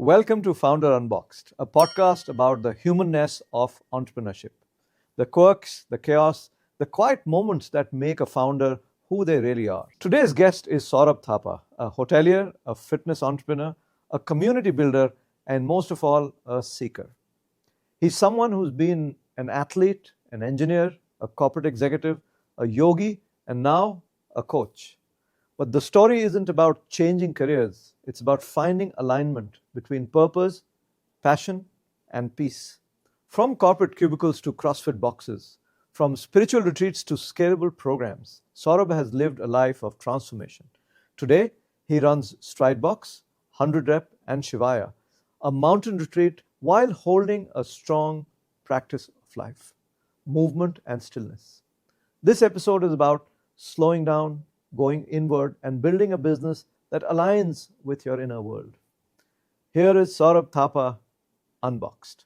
Welcome to Founder Unboxed, a podcast about the humanness of entrepreneurship, the quirks, the chaos, the quiet moments that make a founder who they really are. Today's guest is Saurabh Thapa, a hotelier, a fitness entrepreneur, a community builder, and most of all, a seeker. He's someone who's been an athlete, an engineer, a corporate executive, a yogi, and now a coach. But the story isn't about changing careers, it's about finding alignment between purpose, passion, and peace. From corporate cubicles to CrossFit boxes, from spiritual retreats to scalable programs, Saurabh has lived a life of transformation. Today, he runs Stridebox, 100 Rep, and Shivaya, a mountain retreat while holding a strong practice of life, movement, and stillness. This episode is about slowing down, going inward, and building a business that aligns with your inner world. Here is Saurabh Thapa, Unboxed.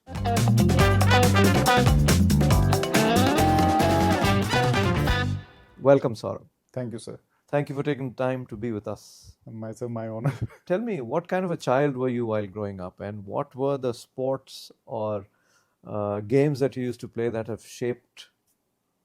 Welcome, Saurabh. Thank you, sir. Thank you for taking time to be with us. My honor. Tell me, what kind of a child were you while growing up, and what were the sports or games that you used to play that have shaped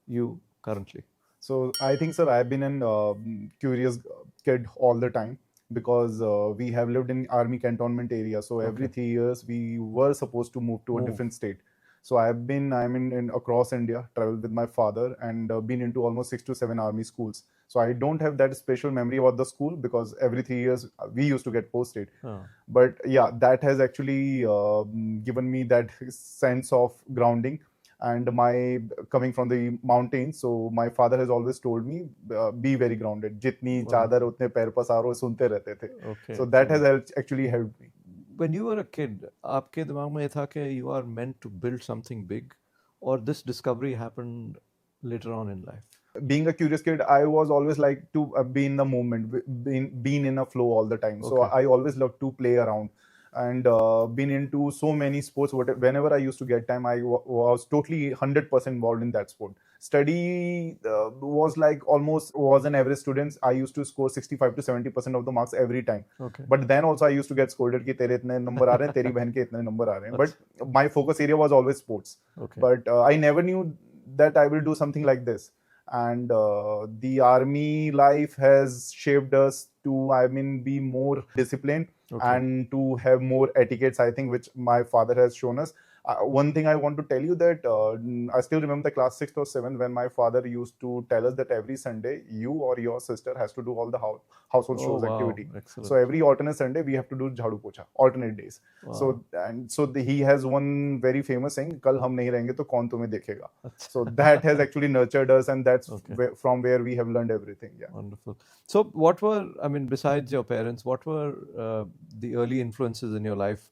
you currently? So I think, sir, I've been an curious kid all the time because we have lived in army cantonment area. So every 3 years we were supposed to move to a different state. So I'm in across India, traveled with my father, and been into almost 6 to 7 army schools. So I don't have that special memory about the school because every 3 years we used to get posted. But yeah, that has actually given me that sense of grounding. And my coming from the mountains, so my father has always told me, be very grounded. Jitni chadar utne pair pasaro sunte rehte the. So that has actually helped me. When you were a kid, आपके दिमाग में ये था कि you are meant to build something big, or this discovery happened later on in life? Being a curious kid, I was always like to be in the moment, being in a flow all the time. So I always loved to play around. And been into so many sports. Whenever I used to get time, I was totally 100% involved in that sport. Study was like almost was an average student. I used to score 65 to 70% of the marks every time. But then also I used to get scolded कि तेरे इतने number आ रहे हैं, तेरी बहन के इतने number आ रहे हैं. But my focus area was always sports. But I never knew that I will do something like this. And the army life has shaped us to, be more disciplined and to have more etiquettes, I think, which my father has shown us. One thing I want to tell you that I still remember the class 6th or 7th when my father used to tell us that every Sunday you or your sister has to do all the household chores activity. Excellent. So every alternate Sunday we have to do jhadu pocha, alternate days. Wow. He has one very famous saying, "Kal hum nahi rahenge to kaun tumhe dekhega." So that has actually nurtured us, and that's from where we have learned everything. Yeah. Wonderful. So what were, besides your parents, what were the early influences in your life?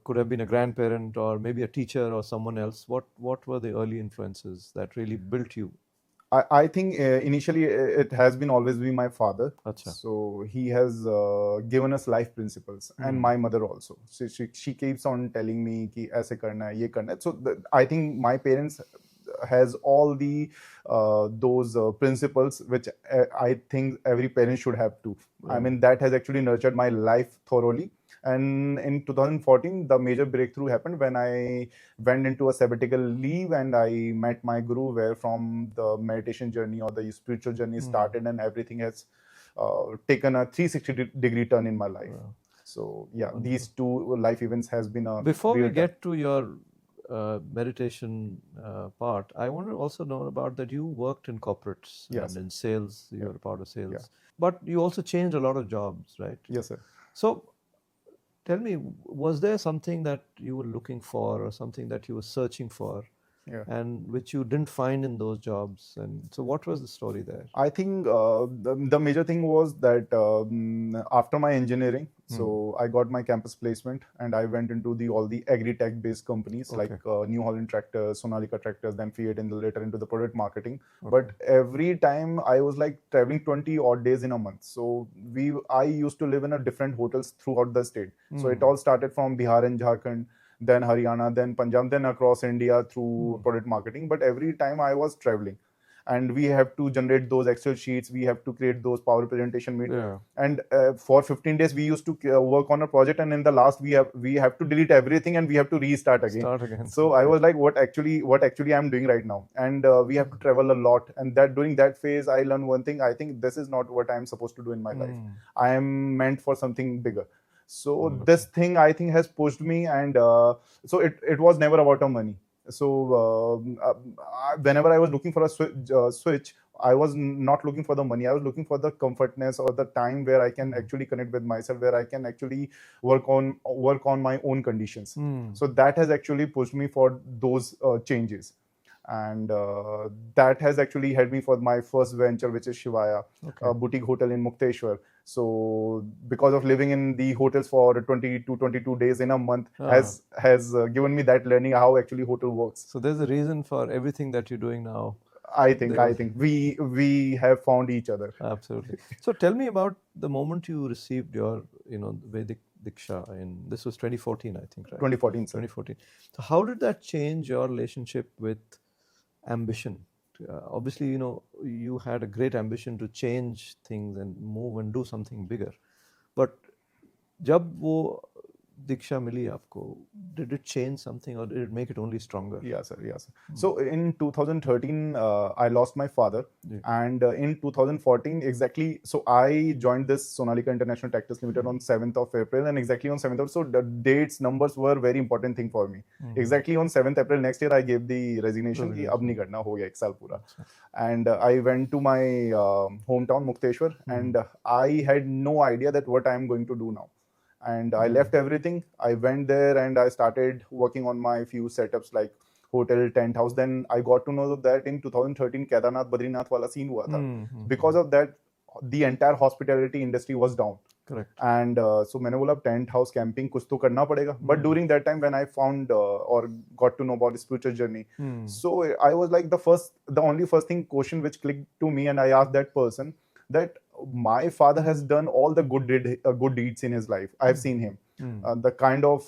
Could have been a grandparent or maybe a teacher or someone else. What were the early influences that really built you? I think initially it has been always been my father. Achha. So he has given us life principles, and my mother also. So she keeps on telling me कि ऐसे करना है, ये करना है. So I think my parents has all the those principles which I think every parent should have too. Right. That has actually nurtured my life thoroughly. And in 2014, the major breakthrough happened when I went into a sabbatical leave and I met my guru, where from the meditation journey or the spiritual journey started, and everything has taken a 360-degree turn in my life. Wow. So yeah, these two life events has been a... Before we get to your meditation part, I want to also know about that you worked in corporates and in sales. You were a part of sales, but you also changed a lot of jobs, right? Yes, sir. So tell me, was there something that you were looking for or something that you were searching for and which you didn't find in those jobs? And so what was the story there? I think the major thing was that after my engineering, so I got my campus placement and I went into all the agri-tech based companies like New Holland Tractors, Sonalika Tractors, then Fiat, and later into the product marketing. But every time I was like traveling 20 odd days in a month. So I used to live in a different hotels throughout the state. So it all started from Bihar and Jharkhand, then Haryana, then Punjab, then across India through product marketing. But every time I was traveling. and we have to generate those Excel sheets, we have to create those power presentation meet. Yeah. And for 15 days we used to work on a project, and in the last we have to delete everything and we have to restart again. Start again. So I was like, what actually I'm doing right now? And we have to travel a lot, and that during that phase I learned one thing. I think this is not what I'm supposed to do in my life. I am meant for something bigger. So this thing I think has pushed me, and so it was never about our money. So whenever I was looking for a switch, I was not looking for the money. I was looking for the comfortness or the time where I can actually connect with myself, where I can actually work on my own conditions. So that has actually pushed me for those changes, and that has actually helped me for my first venture, which is Shiva, a boutique hotel in Mukteshwar. So because of living in the hotels for 20 to 22 days in a month has given me that learning how actually hotel works. So there's a reason for everything that you're doing now. I think we have found each other. Absolutely. So tell me about the moment you received your Vedic Diksha this was 2014, I think, right? 2014, sir. 2014. So how did that change your relationship with ambition? Obviously, you had a great ambition to change things and move and do something bigger. But जब वो दीक्षा मिली आपको, did it change something or did it make it only stronger? Yes, sir. So in 2013, I lost my father, and in 2014 exactly. So I joined this Sonalika International Tractors Limited on 7th of April, and exactly on 7th of. So the dates, numbers were very important thing for me. Exactly on 7th April next year, I gave the resignation. कि अब नहीं करना, हो गया एक साल पूरा. And I went to my hometown Mukteshwar, and I had no idea that what I am going to do now. And I left everything. I went there and I started working on my few setups like hotel, tent house. Then I got to know that in 2013 Kedarnath Badrinath wala scene hua tha. Because of that, the entire hospitality industry was down. Correct. And so मैंने बोला tent house camping कुछ तो करना पड़ेगा. But during that time when I found or got to know about the spiritual journey, so I was like the only first thing question which clicked to me, and I asked that person that my father has done all the good deeds in his life. I've seen him, the kind of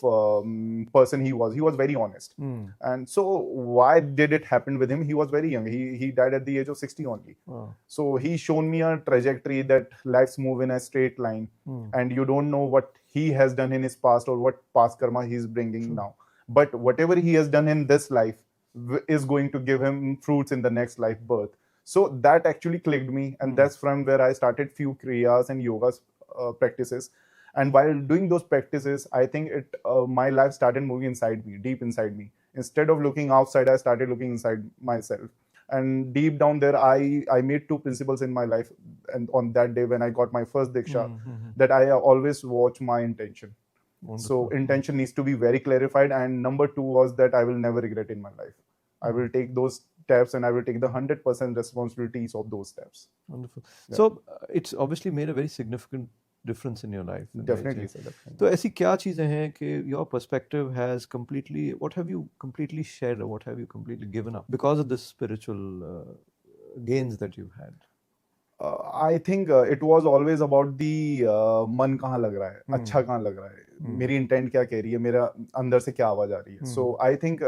person he was. He was very honest, and so why did it happen with him? He was very young. He died at the age of 60 only. Wow. So he shown me a trajectory that life's move in a straight line, and you don't know what he has done in his past or what past karma he's bringing now. But whatever he has done in this life is going to give him fruits in the next life birth. So that actually clicked me, and that's from where I started few kriyas and yoga practices. And while doing those practices, I think my life started moving inside me, deep inside me. Instead of looking outside, I started looking inside myself. And deep down there, I made two principles in my life. And on that day when I got my first Diksha, that I always watch my intention. Wonderful. So intention needs to be very clarified. And number two was that I will never regret in my life. I will take those steps and I will take the 100% responsibilities of those steps. Wonderful. Yeah. So it's obviously made a very significant difference in your life. Definitely, sir. Definitely. तो ऐसी क्या चीजें हैं कि your perspective has completely, what have you completely shed or what have you completely given up because of the spiritual gains that you've had? I think it was always about the मन कहाँ लग रहा है, अच्छा कहाँ लग रहा है, मेरी intent क्या कह रही है, मेरा अंदर से क्या आवाज आ रही है. So I think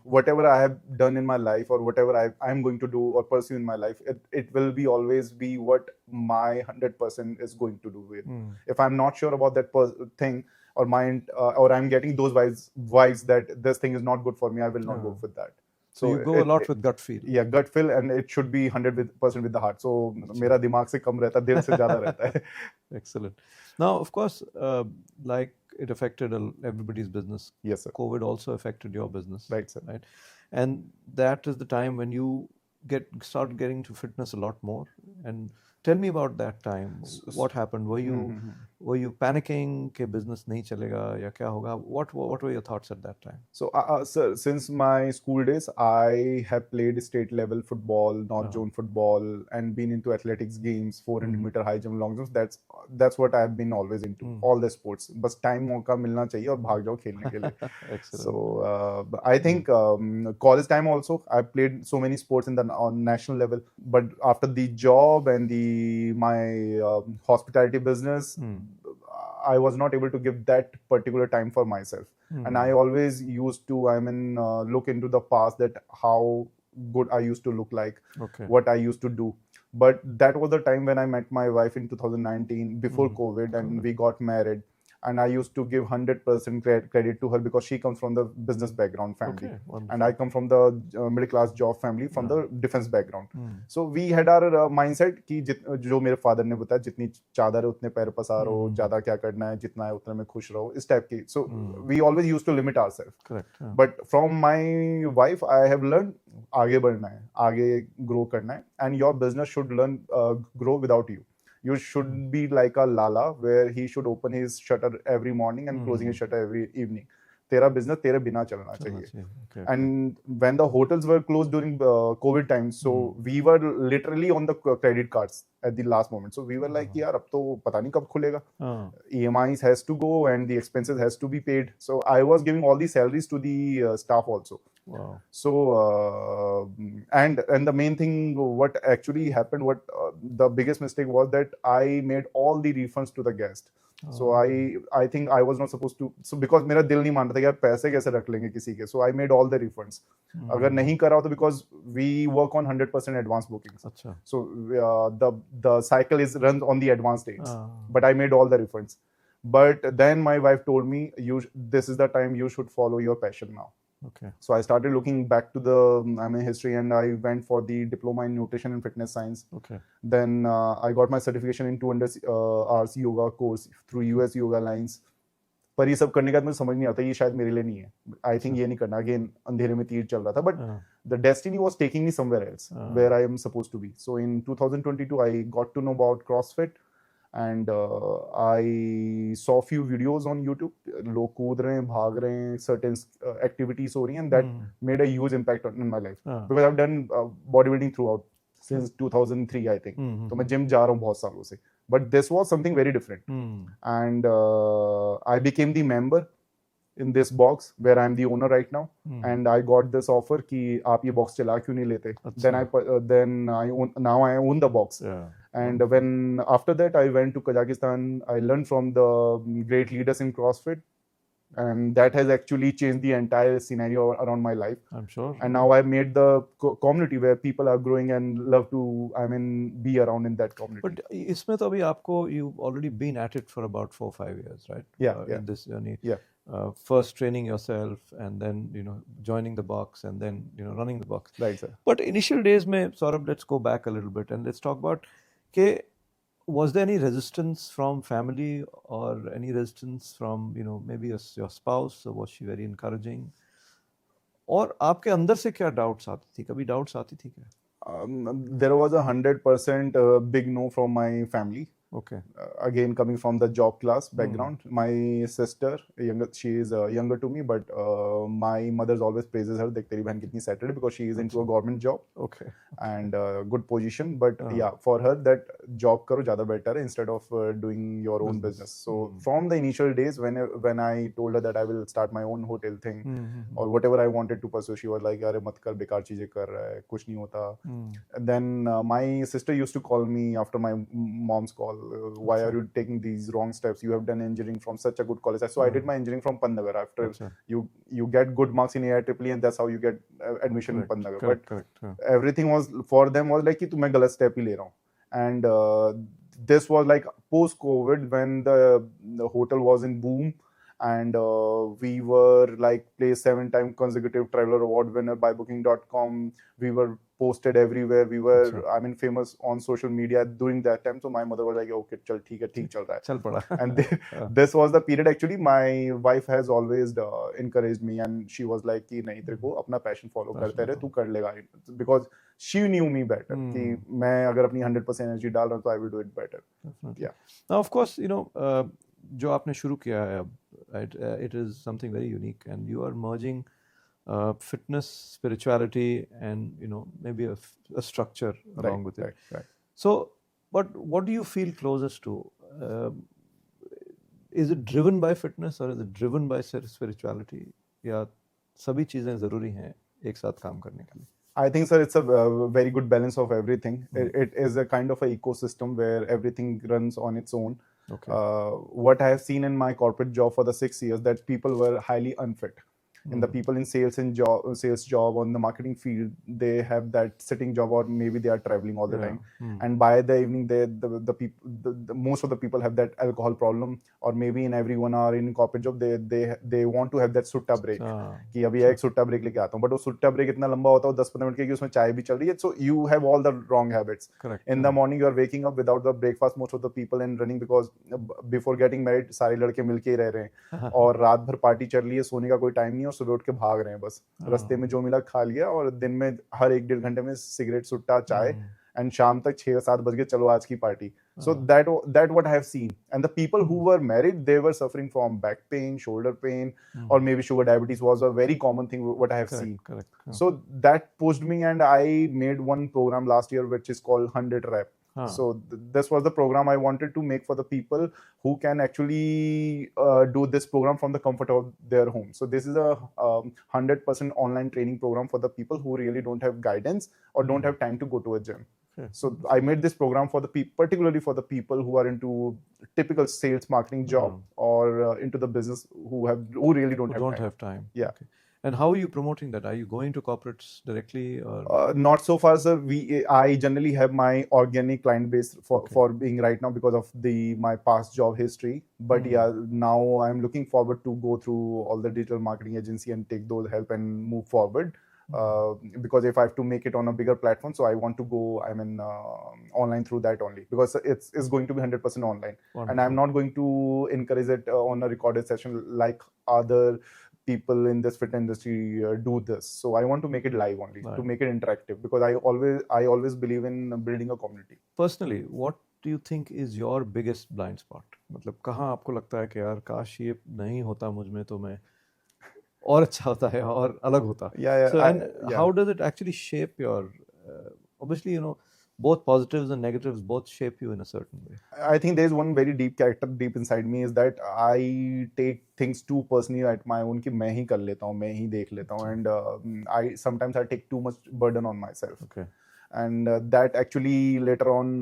whatever I have done in my life or whatever I am going to do or pursue in my life, it will be always be what my 100% is going to do with. If I'm not sure about that thing or mind or I'm getting those vibes that this thing is not good for me, I will not go with that. So you go a lot with gut feel. Yeah, gut feel, and it should be 100% with the heart. So मेरा दिमाग से कम रहता है, दिल से ज़्यादा रहता है. Excellent. Now, of course, like it affected everybody's business. Yes, sir. COVID also affected your business. Right, sir. Right, and that is the time when you start getting to fitness a lot more. And tell me about that time. What happened? Were you panicking कि business नहीं चलेगा या क्या होगा? What were your thoughts at that time? So, sir, since my school days, I have played state level football, North Zone football, and been into athletics games, 400 meter high jump, long jump. That's what I've been always into. All the sports. बस time मौका मिलना चाहिए और भाग जाओ खेलने के लिए. Excellent. So I think college time also I played so many sports on national level. But after the job and my hospitality business, I was not able to give that particular time for myself. And I always used to look into the past that how good I used to look like, Okay. what I used to do. But that was the time when I met my wife in 2019 before COVID, and we got married. And I used to give 100% credit to her because she comes from the business background family, Okay, wonderful. and I come from the middle class job family from the defense background. So we had our mindset कि जो मेरे father ने बताया, जितनी चादर है उतने पैर पसारो, ज्यादा क्या करना है, जितना है उतने में खुश रहो, इस टाइप की. So we always used to limit ourselves. Correct. Yeah. But from my wife, I have learned आगे बढ़ना है, आगे grow करना है, and your business should grow without you. You should be like a Lala, where he should open his shutter every morning and closing his shutter every evening. तेरा business तेरे बिना चलना चाहिए. Okay. And when the hotels were closed during COVID times, so we were literally on the credit cards at the last moment. So we were like, यार अब तो पता नहीं कब खुलेगा. EMIs has to go and the expenses has to be paid. So I was giving all the salaries to the staff also. Wow. So and the main thing, what actually happened, the biggest mistake was that I made all the refunds to the guest. So I think I was not supposed to. So because मेरा दिल नहीं मान रहा था यार पैसे कैसे रख लेंगे किसी के. So I made all the refunds. अगर नहीं करा तो because we work on 100% advance bookings. अच्छा. So the cycle runs on the advance dates. But I made all the refunds. But then my wife told me, this is the time you should follow your passion now. Okay. So I started looking back to the history, and I went for the diploma in nutrition and fitness science. Okay. Then I got my certification in 200 hours yoga course through US Yoga Lines. पर ये सब करने के बाद मुझे समझ नहीं आता ये शायद मेरे लिए नहीं है. I think ये नहीं करना. Again अंधेरे में तीर चल रहा था. But the destiny was taking me somewhere else where I am supposed to be. So in 2022 I got to know about CrossFit. And I saw few videos on YouTube. लोग कूद रहे हैं, भाग रहे हैं, certain activities हो रही हैं, and that made a huge impact in my life. Because I've done bodybuilding throughout since 2003, I think. तो मैं gym जा रहा हूँ बहुत सालों से. But this was something very different. And I became the member in this box where I'm the owner right now. And I got this offer कि आप ये box चला क्यों नहीं लेते. Now I own the box. Yeah. And when after that I went to Kazakhstan, I learned from the great leaders in CrossFit, and that has actually changed the entire scenario around my life. I'm sure. And now I've made the community where people are growing and love to be around in that community. But इसमें तो अभी आपको you've already been at it for about 4-5 years, right? Yeah. In this journey. Yeah. First training yourself, and then joining the box, and then running the box. Right, sir. But initial days में Saurabh, let's go back a little bit and let's talk about was there any resistance from family or any resistance from maybe your spouse, or was she very encouraging? और आपके अंदर से क्या doubts आती थी? कभी doubts आती थी क्या? There was 100% big no from my family. Okay. Again, coming from the job class background, my sister, she is younger to me, but my mother always praises her. देख तेरी बहन कितनी settled, because she is into a government job. Okay. And good position. But yeah, for her that job करो ज़्यादा better है instead of doing your own business. So from the initial days when I told her that I will start my own hotel thing or whatever I wanted to pursue, she was like यार मत कर, बेकार चीजें कर रहा है, कुछ नहीं होता. And then my sister used to call me after my mom's call. Why are you taking these wrong steps? You have done engineering from such a good college. So I did my engineering from Pantnagar. After you get good marks in AIEEE, and that's how you get admission in Pantnagar. But everything was for them was like कि मैं गलत step ही ले रहा हूँ. And this was like post COVID when the hotel was in boom. And we were like placed 7-time consecutive traveler award winner by booking.com. We were posted everywhere. We were famous on social media during that time. So my mother was like, okay, चल ठीक है, ठीक चल रहा है. चल पड़ा. And this was the period actually my wife has always encouraged me, and she was like कि नहीं तेरे को अपना passion follow करते रहे, तू कर लेगा. Because she knew me better कि मैं अगर अपनी 100% energy डाल रहा हूँ तो I will do it better. Definitely. Yeah. Now of course जो आपने शुरू किया है अब, right, it is something very unique, and you are merging fitness, spirituality, and maybe a structure along with it. Right. So, but what do you feel closest to? Is it driven by fitness or is it driven by spirituality? या सभी चीजें जरूरी हैं एक साथ काम करने के लिए? I think, sir, it's a very good balance of everything. It is a kind of an ecosystem where everything runs on its own. Okay. What I have seen in my corporate job for the 6 years, that people were highly unfit. in the people in sales job on the marketing field, they have that sitting job, or maybe they are traveling all the time. And by the evening, the people, the most of the people have that alcohol problem, or maybe in everyone are in corporate job, they want to have that sutta break कि अभी एक सुट्टा break लेके आता हूँ, but वो सुट्टा break इतना लंबा होता है 10-15 मिनट के कि उसमें चाय भी चल रही है, so you have all the wrong habits. In the morning you are waking up without the breakfast, most of the people, and running because before getting married सारे लड़के मिलके ही रह रहे हैं और रात भर पार्टी चल रही है, सोने का कोई टाइम नहीं है और सुबह उठ के भाग रहे हैं बस, रास्ते में जो मिला खा लिया, और दिन में हर 1-1.5 घंटे में सिगरेट, सुट्टा, चाय, and शाम तक 6-7 बज गए, चलो आज की party. So that what I have seen. And the people who were married, they were suffering from back pain, shoulder pain, or maybe sugar diabetes was a very common thing what I have seen. So that pushed me, and I made one program last year which is called 100 Rep. So this was the program I wanted to make for the people who can actually do this program from the comfort of their home. So this is a 100% online training program for the people who really don't have guidance or don't have time to go to a gym. So I made this program for the particularly for the people who are into typical sales marketing job or into the business who really don't have time. Yeah. Okay. And how are you promoting that? Are you going to corporates directly or? Not so far, sir. I generally have my organic client base for being right now because of my past job history. But yeah, now I'm looking forward to go through all the digital marketing agency and take those help and move forward. Because if I have to make it on a bigger platform, so I want to go online through that only, because it's going to be 100% online. And I'm not going to encourage it on a recorded session like other people in this fitness industry do this. So I want to make it live only, to make it interactive, because I always believe in building a community. Personally, what do you think is your biggest blind spot? मतलब कहाँ आपको लगता है कि यार काश ये नहीं होता मुझ में तो मैं और अच्छा होता है और अलग होता. So how does it actually shape your obviously, you know, both positives and negatives both shape you in a certain way. I think there is one very deep character deep inside me, is that I take things too personally at my own कि मैं ही कर लेता हूँ, मैं ही देख लेता हूँ, and I sometimes take too much burden on myself. Okay. And that actually later on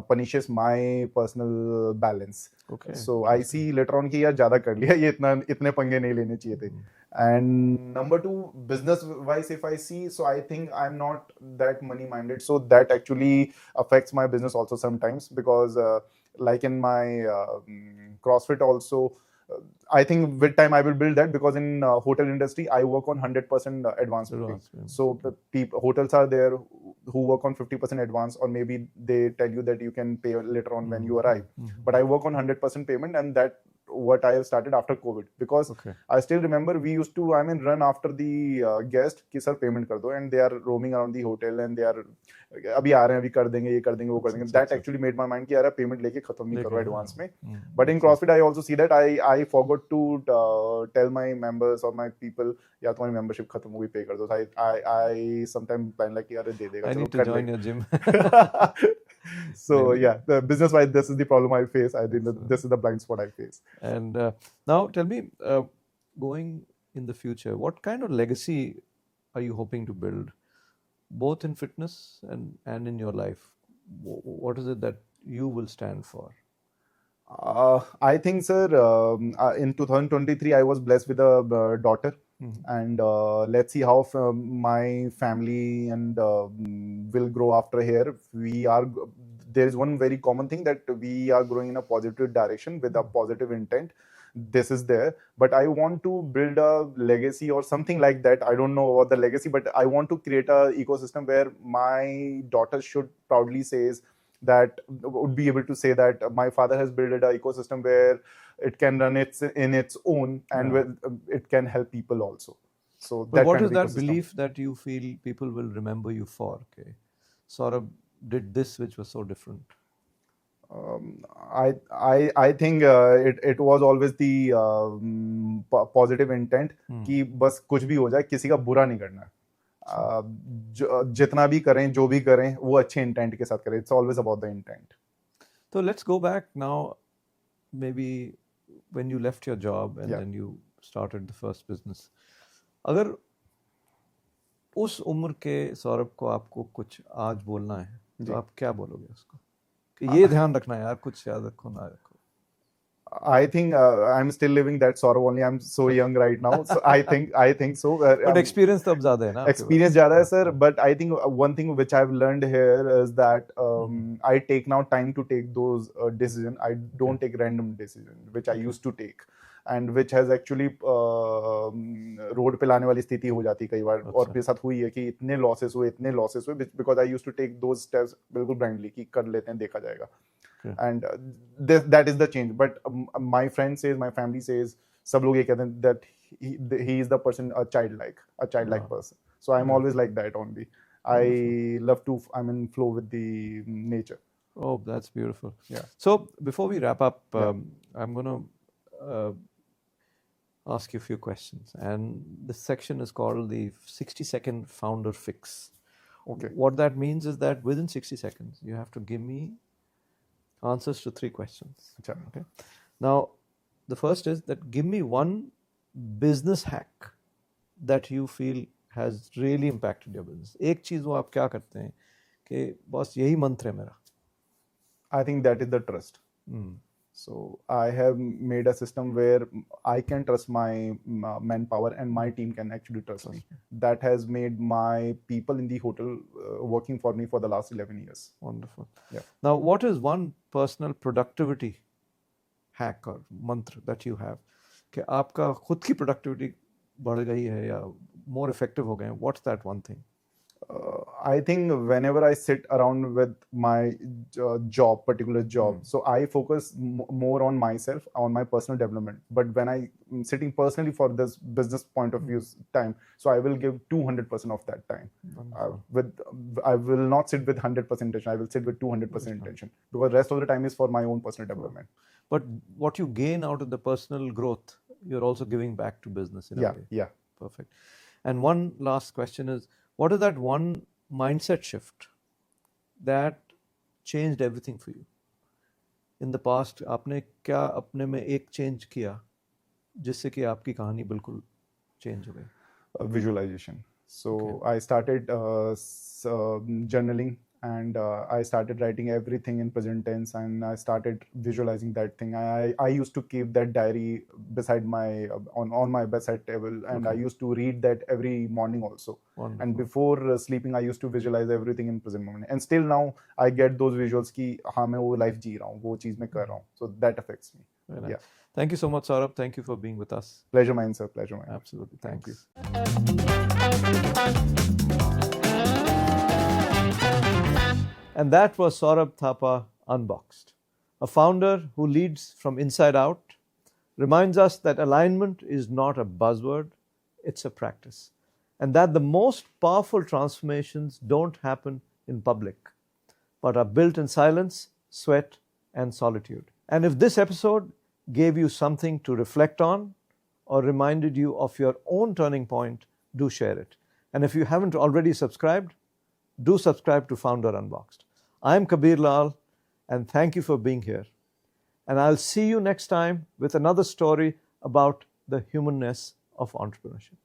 punishes my personal balance. Okay. So I see later on कि यार ज़्यादा कर लिया, ये इतने पंगे नहीं लेने चाहिए थे. And number two, business wise, if I see, so I think I'm not that money minded, so that actually affects my business also sometimes, because like in my CrossFit also, I think with time I will build that, because in hotel industry I work on 100% advance booking. So hotels are there who work on 50% advance, or maybe they tell you that you can pay later on when you arrive. But I work on 100% payment, and that what I have started after COVID, because I still remember we used to run after the guest कि sir payment कर दो, and they are roaming around the hotel and they are अभी आ रहे हैं, अभी कर देंगे, ये कर देंगे, वो कर देंगे. That actually made my mind कि यार payment लेके खत्म नहीं करो advance में. But in CrossFit I also see that I forgot to tell my members or my people यार तुम्हारी membership खत्म हो गई, pay कर दो. I sometimes plan like यार दे देगा. I need to join your gym. So yeah, the business wise, this is the problem I face. I think this is the blind spot I face. And now tell me, going in the future, what kind of legacy are you hoping to build, both in fitness and in your life? What is it that you will stand for? I think, sir, in 2023 I was blessed with a daughter. And let's see how my family and will grow after here. There is one very common thing, that we are growing in a positive direction with a positive intent. This is there, but I want to build a legacy or something like that. I don't know about the legacy, but I want to create a ecosystem where my daughter should proudly would be able to say that my father has built an ecosystem where it can run in its own, and where it can help people also. So but what is that belief that you feel people will remember you for? Okay, Saurabh did this which was so different. I think it was always the positive intent कि बस कुछ भी हो जाए, किसी का बुरा नहीं करना. जितना भी करें, जो भी करें, वो अच्छे इंटेंट के साथ करें. It's always about the intent. So let's go back now, maybe when you left your job and then you started the first business. अगर उस उम्र के सौरभ को आपको कुछ आज बोलना है, तो आप क्या बोलोगे उसको? कि ये ध्यान रखना है यार, कुछ याद रखो ना रखो. I think I'm still living that sorrow only. I'm so young right now, so I think so. But experience तो अब ज़्यादा है ना आपके Experience ज़्यादा है sir, but I think one thing which I've learned here is that I take now time to take those decisions. I don't take random decisions which I used to take, and which has actually road पे लाने वाली स्थिति हो जाती है कई बार, और मेरे साथ हुई है कि इतने लॉसेस हुए because I used to take those steps बिल्कुल blindly कि कर लेते हैं देखा जाएगा. And that is the change. But my friend says, my family says, सब लोग ये कहते हैं that he is the person, a childlike person. So I'm always like that only. I love to, I'm in flow with the nature. Oh, that's beautiful. Yeah. So before we wrap up, I'm going to ask you a few questions. And this section is called the 60-second founder fix. Okay. What that means is that within 60 seconds, you have to give me answers to 3 questions. Okay. Now, the first is that give me one business hack that you feel has really impacted your business. एक चीज वो आप क्या करते हैं कि बस यही मंत्र है मेरा. I think that is the trust. So I have made a system where I can trust my manpower and my team can actually trust me. That has made my people in the hotel working for me for the last 11 years. Wonderful. Yeah. Now, what is one personal productivity hack or mantra that you have? कि आपका खुद की productivity बढ़ गई है या more effective हो गए हैं? What's that one thing? I think whenever I sit around with my particular job, so I focus more on myself, on my personal development. But when I'm sitting personally for this business point of view time, so I will give 200% of that time. I will not sit with 100% intention. I will sit with 200% intention, because rest of the time is for my own personal development. But what you gain out of the personal growth, you're also giving back to business in a way. Yeah. Perfect. And one last question is, what is that one mindset shift that changed everything for you? In the past, आपने क्या अपने में एक change किया जिससे कि आपकी कहानी बिल्कुल change हो गई? Visualization. So I started journaling, and I started writing everything in present tense, and I started visualizing that thing. I used to keep that diary beside my on my bedside table, and I used to read that every morning also. Wonderful. And before sleeping, I used to visualize everything in present moment. And still now, I get those visuals कि हाँ मैं वो life जी रहा हूँ, वो चीज़ मैं कर रहा हूँ. So that affects me. Very nice. Yeah. Thank you so much, Saurabh. Thank you for being with us. Pleasure mine, sir. Pleasure mine. Absolutely. Thanks. And that was Saurabh Thapa Unboxed, a founder who leads from inside out, reminds us that alignment is not a buzzword, it's a practice, and that the most powerful transformations don't happen in public, but are built in silence, sweat, and solitude. And if this episode gave you something to reflect on or reminded you of your own turning point, do share it. And if you haven't already subscribed, do subscribe to Founder Unboxed. I'm Kabir Lal, and thank you for being here. And I'll see you next time with another story about the humanness of entrepreneurship.